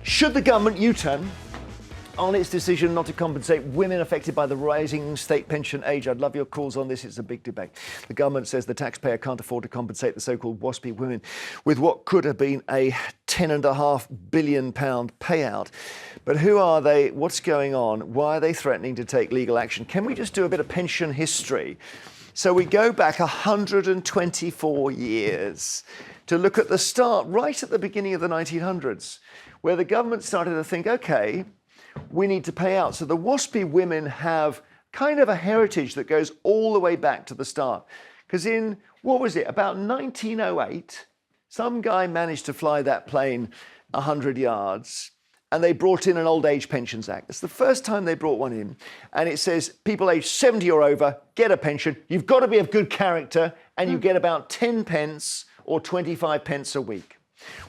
Should the government U-turn on its decision not to compensate women affected by the rising state pension age? I'd love your calls on this. It's a big debate. The government says the taxpayer can't afford to compensate the so-called Waspi women with what could have been a £10.5 billion payout. But who are they? What's going on? Why are they threatening to take legal action? Can we just do a bit of pension history? So we go back 124 years to look at the start, right at the beginning of the 1900s, where the government started to think, OK, we need to pay out. So the Waspi women have kind of a heritage that goes all the way back to the start. Because in, what was it, about 1908, some guy managed to fly that plane 100 yards, and they brought in an Old Age Pensions Act. It's the first time they brought one in. And it says people aged 70 or over get a pension. You've got to be of good character, and you get about 10 pence or 25 pence a week.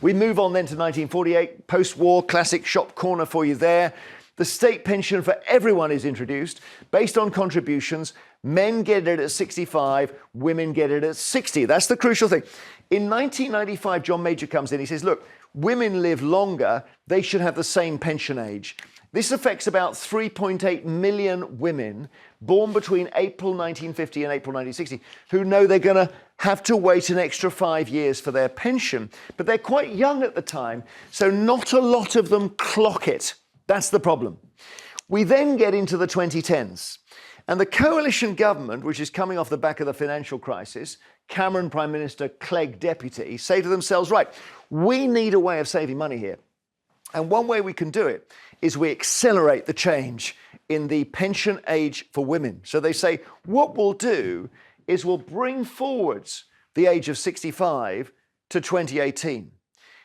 We move on then to 1948, post-war, classic shop corner for you there. The state pension for everyone is introduced based on contributions. Men get it at 65, women get it at 60. That's the crucial thing. In 1995, John Major comes in. He says, look, women live longer. They should have the same pension age. This affects about 3.8 million women born between April 1950 and April 1960 who know they're going to have to wait an extra 5 years for their pension. But they're quite young at the time, so not a lot of them clock it. That's the problem. We then get into the 2010s. And the coalition government, which is coming off the back of the financial crisis, Cameron Prime Minister, Clegg Deputy, say to themselves, right, we need a way of saving money here. And one way we can do it is we accelerate the change in the pension age for women. So they say, what we'll do is we'll bring forwards the age of 65 to 2018.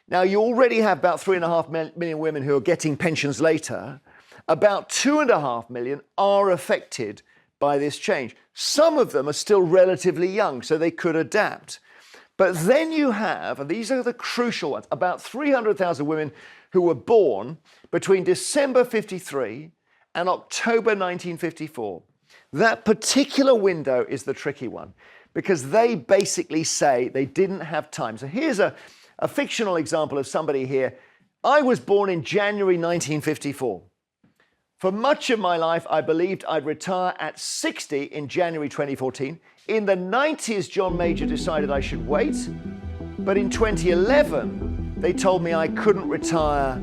Now, you already have about 3.5 million women who are getting pensions later. About 2.5 million are affected by this change. Some of them are still relatively young, so they could adapt. But then you have, and these are the crucial ones, about 300,000 women who were born between December 53 and October 1954. That particular window is the tricky one because they basically say they didn't have time. So here's a fictional example of somebody here. I was born in January 1954. For much of my life, I believed I'd retire at 60 in January 2014. In the 90s, John Major decided I should wait. But in 2011, they told me I couldn't retire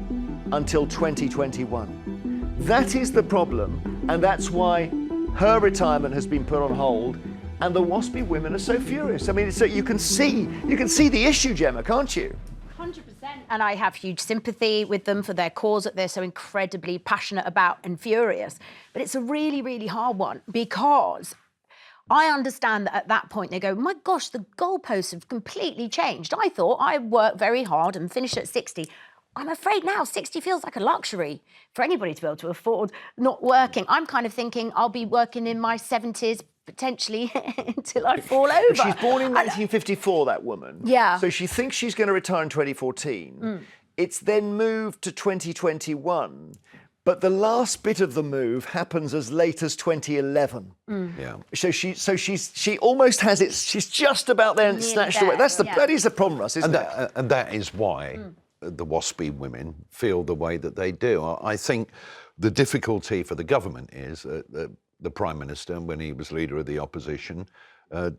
until 2021. That is the problem, and that's why her retirement has been put on hold, and the Waspi women are so furious. I mean, so you can see the issue, Gemma, can't you? 100%. And I have huge sympathy with them for their cause that they're so incredibly passionate about and furious. But it's a really, really hard one because I understand that at that point they go, my gosh, the goalposts have completely changed. I thought I worked very hard and finished at 60. I'm afraid now 60 feels like a luxury for anybody to be able to afford not working. I'm kind of thinking I'll be working in my 70s, potentially until I fall over. She's born in 1954, that woman. Yeah. So she thinks she's going to retire in 2014. It's then moved to 2021. But the last bit of the move happens as late as 2011. Yeah. So she almost has it. She's just about there and it's snatched away. That is the problem, Russ, isn't it? And that is why the Waspi women feel the way that they do. I think the difficulty for the government is the Prime Minister, when he was leader of the opposition,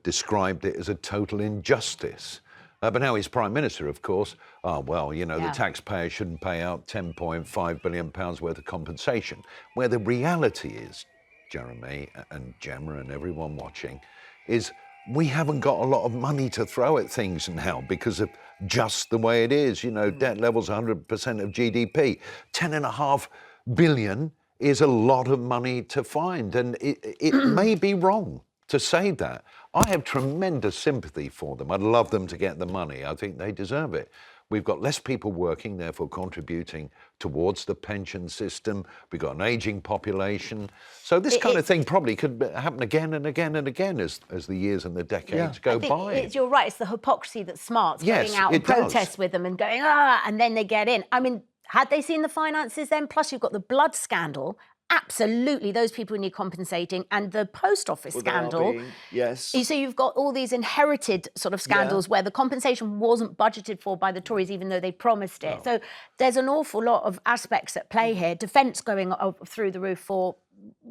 described it as a total injustice. But now he's Prime Minister, of course. The taxpayer shouldn't pay out £10.5 billion worth of compensation. Where the reality is, Jeremy and Gemma and everyone watching, is we haven't got a lot of money to throw at things now because of just the way it is. Debt levels 100% of GDP. £10.5 billion is a lot of money to find, and it may be wrong to say that. I have tremendous sympathy for them. I'd love them to get the money. I think they deserve it. We've got less people working, therefore contributing towards the pension system. We've got an ageing population. So this kind of thing probably could happen again and again and again as the years and the decades go by. You're right. It's the hypocrisy that smarts going out and protest with them and going, and then they get in. I mean, had they seen the finances then? Plus, you've got the blood scandal absolutely, those people need compensating. And the post office scandal. Yes. So you've got all these inherited sort of scandals where the compensation wasn't budgeted for by the Tories, even though they promised it. So there's an awful lot of aspects at play here. Defence going through the roof for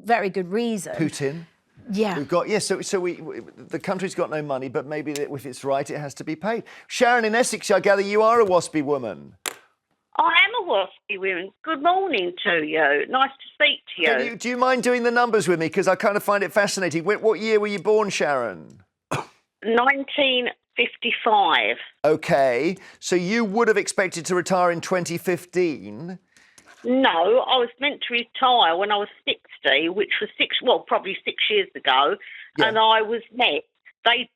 very good reason. Putin. Yeah. We've got, the country's got no money, but maybe if it's right, it has to be paid. Sharon in Essex, I gather you are a Waspi woman. I am a Waspi woman. Good morning to you. Nice to speak to you. Do you mind doing the numbers with me? Because I kind of find it fascinating. What year were you born, Sharon? 1955. OK, so you would have expected to retire in 2015. No, I was meant to retire when I was 60, which was probably 6 years ago, and I was met. They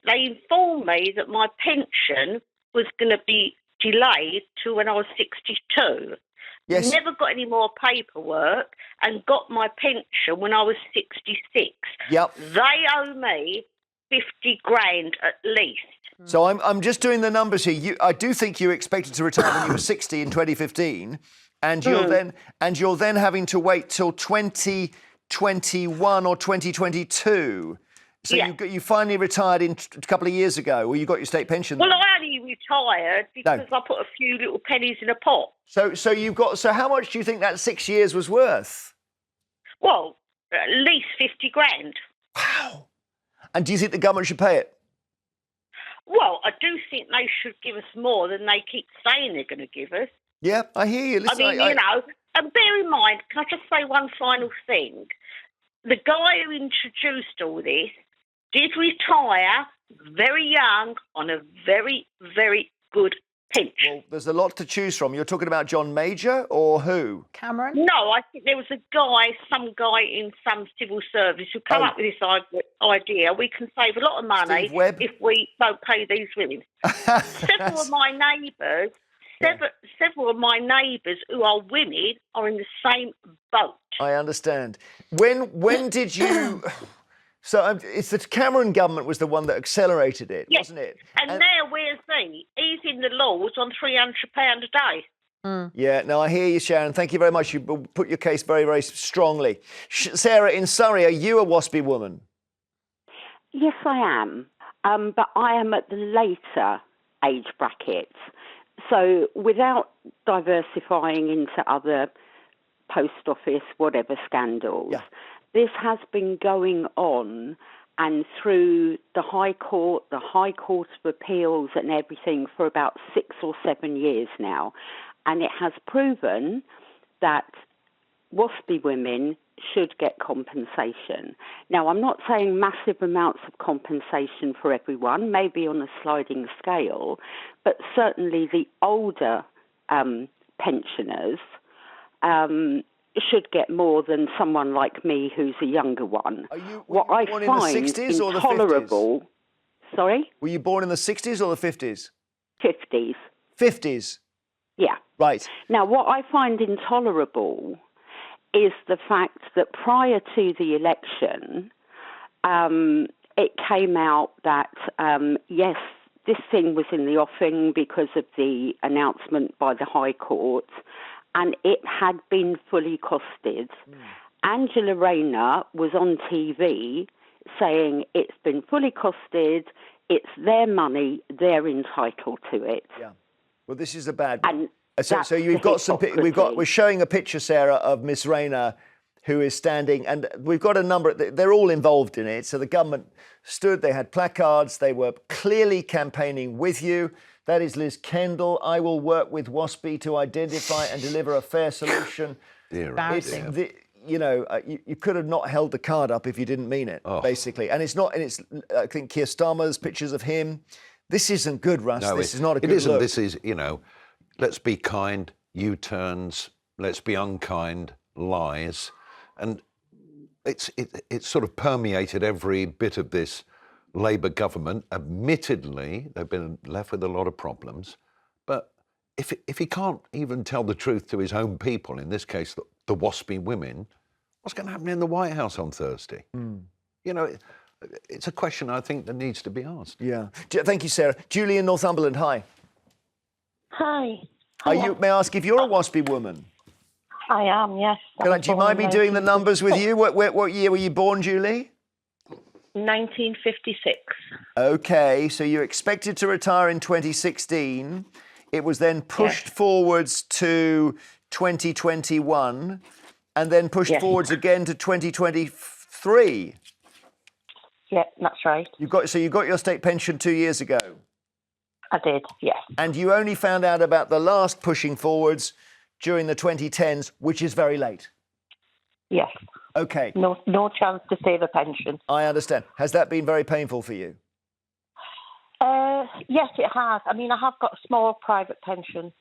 informed me that my pension was going to be delayed to when I was 62. Yes. Never got any more paperwork and got my pension when I was 66. Yep. They owe me 50 grand at least. So I'm just doing the numbers here. I do think you expected to retire when you were 60 in 2015, and you're then having to wait till 2021 or 2022. So you finally retired a couple of years ago, or you got your state pension. Well, I only retired because I put a few little pennies in a pot. So how much do you think that 6 years was worth? Well, at least 50 grand. Wow. And do you think the government should pay it? Well, I do think they should give us more than they keep saying they're going to give us. Yeah, I hear you. Listen, and bear in mind, can I just say one final thing? The guy who introduced all this did retire very young on a very, very good pension. Well, there's a lot to choose from. You're talking about John Major or who? Cameron? No, I think there was some guy in some civil service who came up with this idea. We can save a lot of money if we don't pay these women. Several of my neighbours who are women are in the same boat. I understand. When did you... So it's the Cameron government was the one that accelerated it, wasn't it? And now where's he? He's in the laws on £300 a day. Yeah, no, I hear you, Sharon. Thank you very much. You put your case very, very strongly. Sarah in Surrey, are you a Waspi woman? Yes, I am. But I am at the later age brackets. So without diversifying into other post office, whatever scandals, this has been going on, and through the High Court of Appeals and everything for about 6 or 7 years now. And it has proven that Waspi women should get compensation. Now, I'm not saying massive amounts of compensation for everyone, maybe on a sliding scale, but certainly the older pensioners should get more than someone like me who's a younger one. What I find in the 60s or the 50s? Sorry? Were you born in the 60s or the 50s? 50s. 50s? Yeah. Right. Now, what I find intolerable is the fact that prior to the election, it came out that, yes, this thing was in the offing because of the announcement by the High Court, and it had been fully costed. Angela Rayner was on TV saying it's been fully costed, it's their money, they're entitled to it. Yeah. Well, this is a bad one. And so you've got we're showing a picture, Sarah, of Miss Rayner, who is standing, and we've got a number. They're all involved in it. So the government stood. They had placards. They were clearly campaigning with you. That is Liz Kendall. I will work with Waspi to identify and deliver a fair solution. You could have not held the card up if you didn't mean it, basically. And it's not. And it's. I think Keir Starmer's pictures of him. This isn't good, Russ. No, this is not a good look. It isn't. Look. This is, let's be kind, U-turns, let's be unkind, lies. And it's sort of permeated every bit of this Labour government. Admittedly, they've been left with a lot of problems. But if he can't even tell the truth to his own people, in this case, the Waspi women, what's going to happen in the White House on Thursday? It's a question I think that needs to be asked. Yeah. Thank you, Sarah. Julie in Northumberland, hi. Hi. May I ask if you're a Waspi woman? I am, yes. Do you mind me doing the numbers with you? What year were you born, Julie? 1956. Okay, so you're expected to retire in 2016. It was then pushed forwards to 2021 and then pushed forwards again to 2023. Yeah, that's right. You got your state pension 2 years ago. I did, yes. And you only found out about the last pushing forwards during the 2010s, which is very late. Yes. Okay. No chance to save a pension. I understand. Has that been very painful for you? Yes, it has. I mean, I have got a small private pension,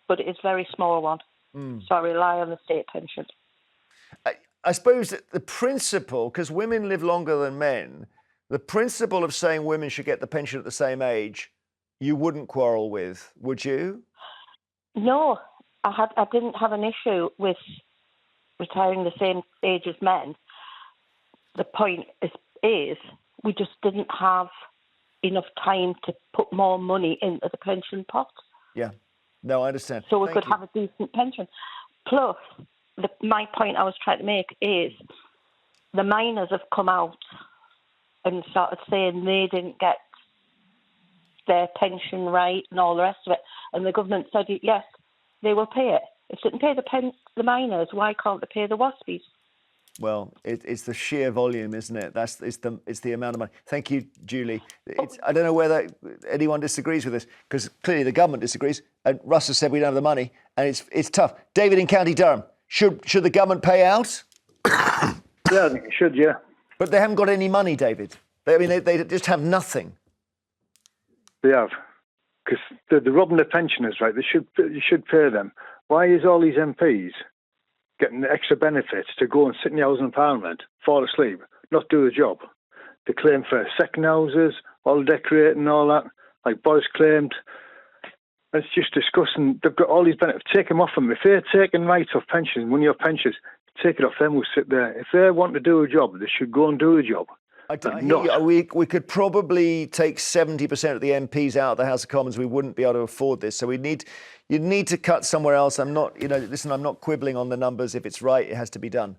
but it is a very small one. So I rely on the state pension. I suppose that the principle, because women live longer than men, the principle of saying women should get the pension at the same age, you wouldn't quarrel with, would you? No, I didn't have an issue with retiring the same age as men. The point is we just didn't have enough time to put more money into the pension pot. Yeah. No, I understand. So we could have a decent pension. Plus, my point I was trying to make is the miners have come out and started saying they didn't get their pension right and all the rest of it. And the government said, yes, they will pay it. If they didn't pay the miners, why can't they pay the Waspies? Well, it's the sheer volume, isn't it? It's the amount of money. Thank you, Julie. I don't know whether anyone disagrees with this, because clearly the government disagrees. And Russ has said we don't have the money, and it's tough. David in County Durham, should the government pay out? Yeah, I think it should, yeah. But they haven't got any money, David. They just have nothing. They have. Because they're robbing the pensioners, right? You should pay them. Why is all these MPs getting the extra benefits to go and sit in the House in Parliament, fall asleep, not do the job? They claim for second houses, all the decorating and all that, like Boris claimed. It's just disgusting. They've got all these benefits. Take them off them. If they're taking rights off pensions, money off pensions, take it off them who sit there. If they want to do a job, they should go and do a job. We could probably take 70% of the MPs out of the House of Commons. We wouldn't be able to afford this. So you'd need to cut somewhere else. I'm not quibbling on the numbers. If it's right, it has to be done.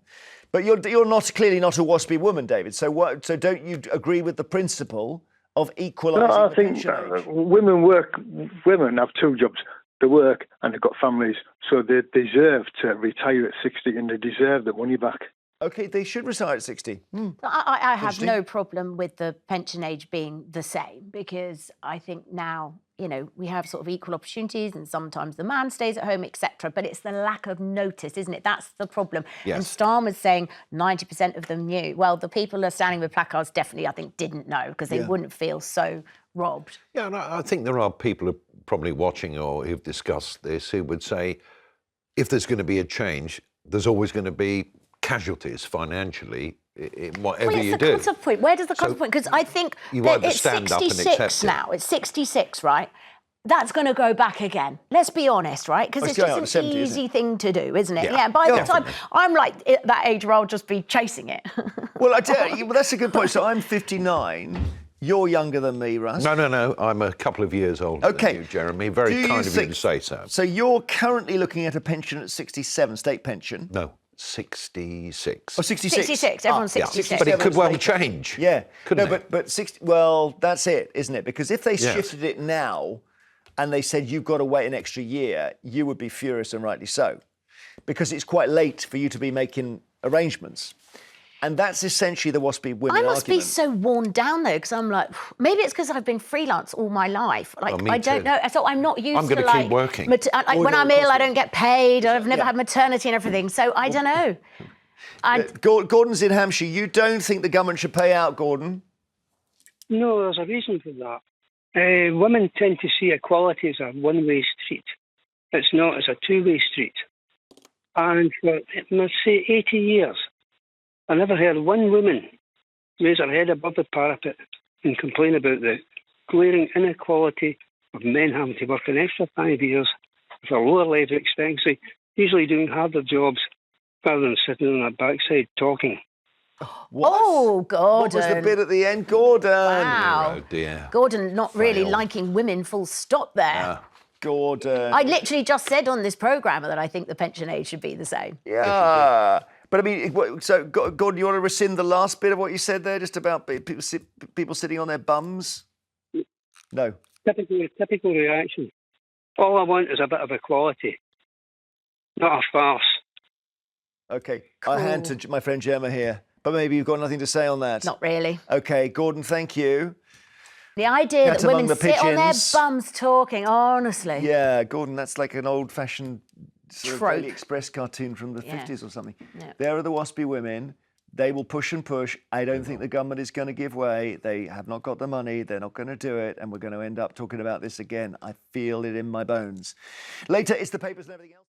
But you're clearly not a Waspy woman, David. So don't you agree with the principle of equalising No, I the think pension age? women have two jobs. They work and they've got families. So they deserve to retire at 60 and they deserve the money back. OK, they should retire at 60. I have no problem with the pension age being the same, because I think now, we have sort of equal opportunities and sometimes the man stays at home, etc. But it's the lack of notice, isn't it? That's the problem. Yes. And Starmer's saying 90% of them knew. Well, the people who are standing with placards definitely, I think, didn't know, because they wouldn't feel so robbed. Yeah, and I think there are people who are probably watching or who've discussed this who would say, if there's going to be a change, there's always going to be casualties financially in whatever you do. Cut-off point. Where does the cut-off point? Because I think that it's 66 now. It's 66, right? That's going to go back again. Let's be honest, right? Because it's just an easy thing to do, isn't it? Yeah. By the time I'm like at that age where I'll just be chasing it. Well, I tell you, that's a good point. So I'm 59. You're younger than me, Russ. No. I'm a couple of years older than you, Jeremy. Very kind of you to say so. So you're currently looking at a pension at 67, state pension? No. 66. Oh, 66. 66. Everyone's 66. But it could well change. Yeah. Couldn't it? But 60. Well, that's it, isn't it? Because if they shifted it now, and they said you've got to wait an extra year, you would be furious, and rightly so, because it's quite late for you to be making arrangements. And that's essentially the Waspy women argument. I must be so worn down, though, because I'm like, maybe it's because I've been freelance all my life. Like, me I don't too. know. So I'm not used to, I'm going to keep working. When I'm ill, I don't get paid. I've never had maternity and everything. So I don't know. Gordon's in Hampshire. You don't think the government should pay out, Gordon? No, there's a reason for that. Women tend to see equality as a one-way street. It's not, it's a two-way street. And for, let's say, 80 years, I never heard one woman raise her head above the parapet and complain about the glaring inequality of men having to work an extra 5 years for lower life expectancy, usually doing harder jobs rather than sitting on their backside talking. What? Oh, Gordon. What was the bit at the end? Gordon. Wow. Oh, dear. Gordon not really liking women, full stop there. Gordon. I literally just said on this programme that I think the pension age should be the same. Yeah. But I mean, so Gordon, you want to rescind the last bit of what you said there, just about people sitting on their bums? No. Typical reaction. All I want is a bit of equality, not a farce. Okay. I hand to my friend Jemma here, but maybe you've got nothing to say on that. Not really. Okay, Gordon, thank you. The idea Cat that women among the sit on their pigeons. bums talking, honestly. Yeah, Gordon, that's like an old-fashioned sort of Trope. Daily Express cartoon from the 50s or something. Yeah. There are the Waspy women. They will push and push. I don't think the government is going to give way. They have not got the money. They're not going to do it. And we're going to end up talking about this again. I feel it in my bones. Later, it's the papers and everything else.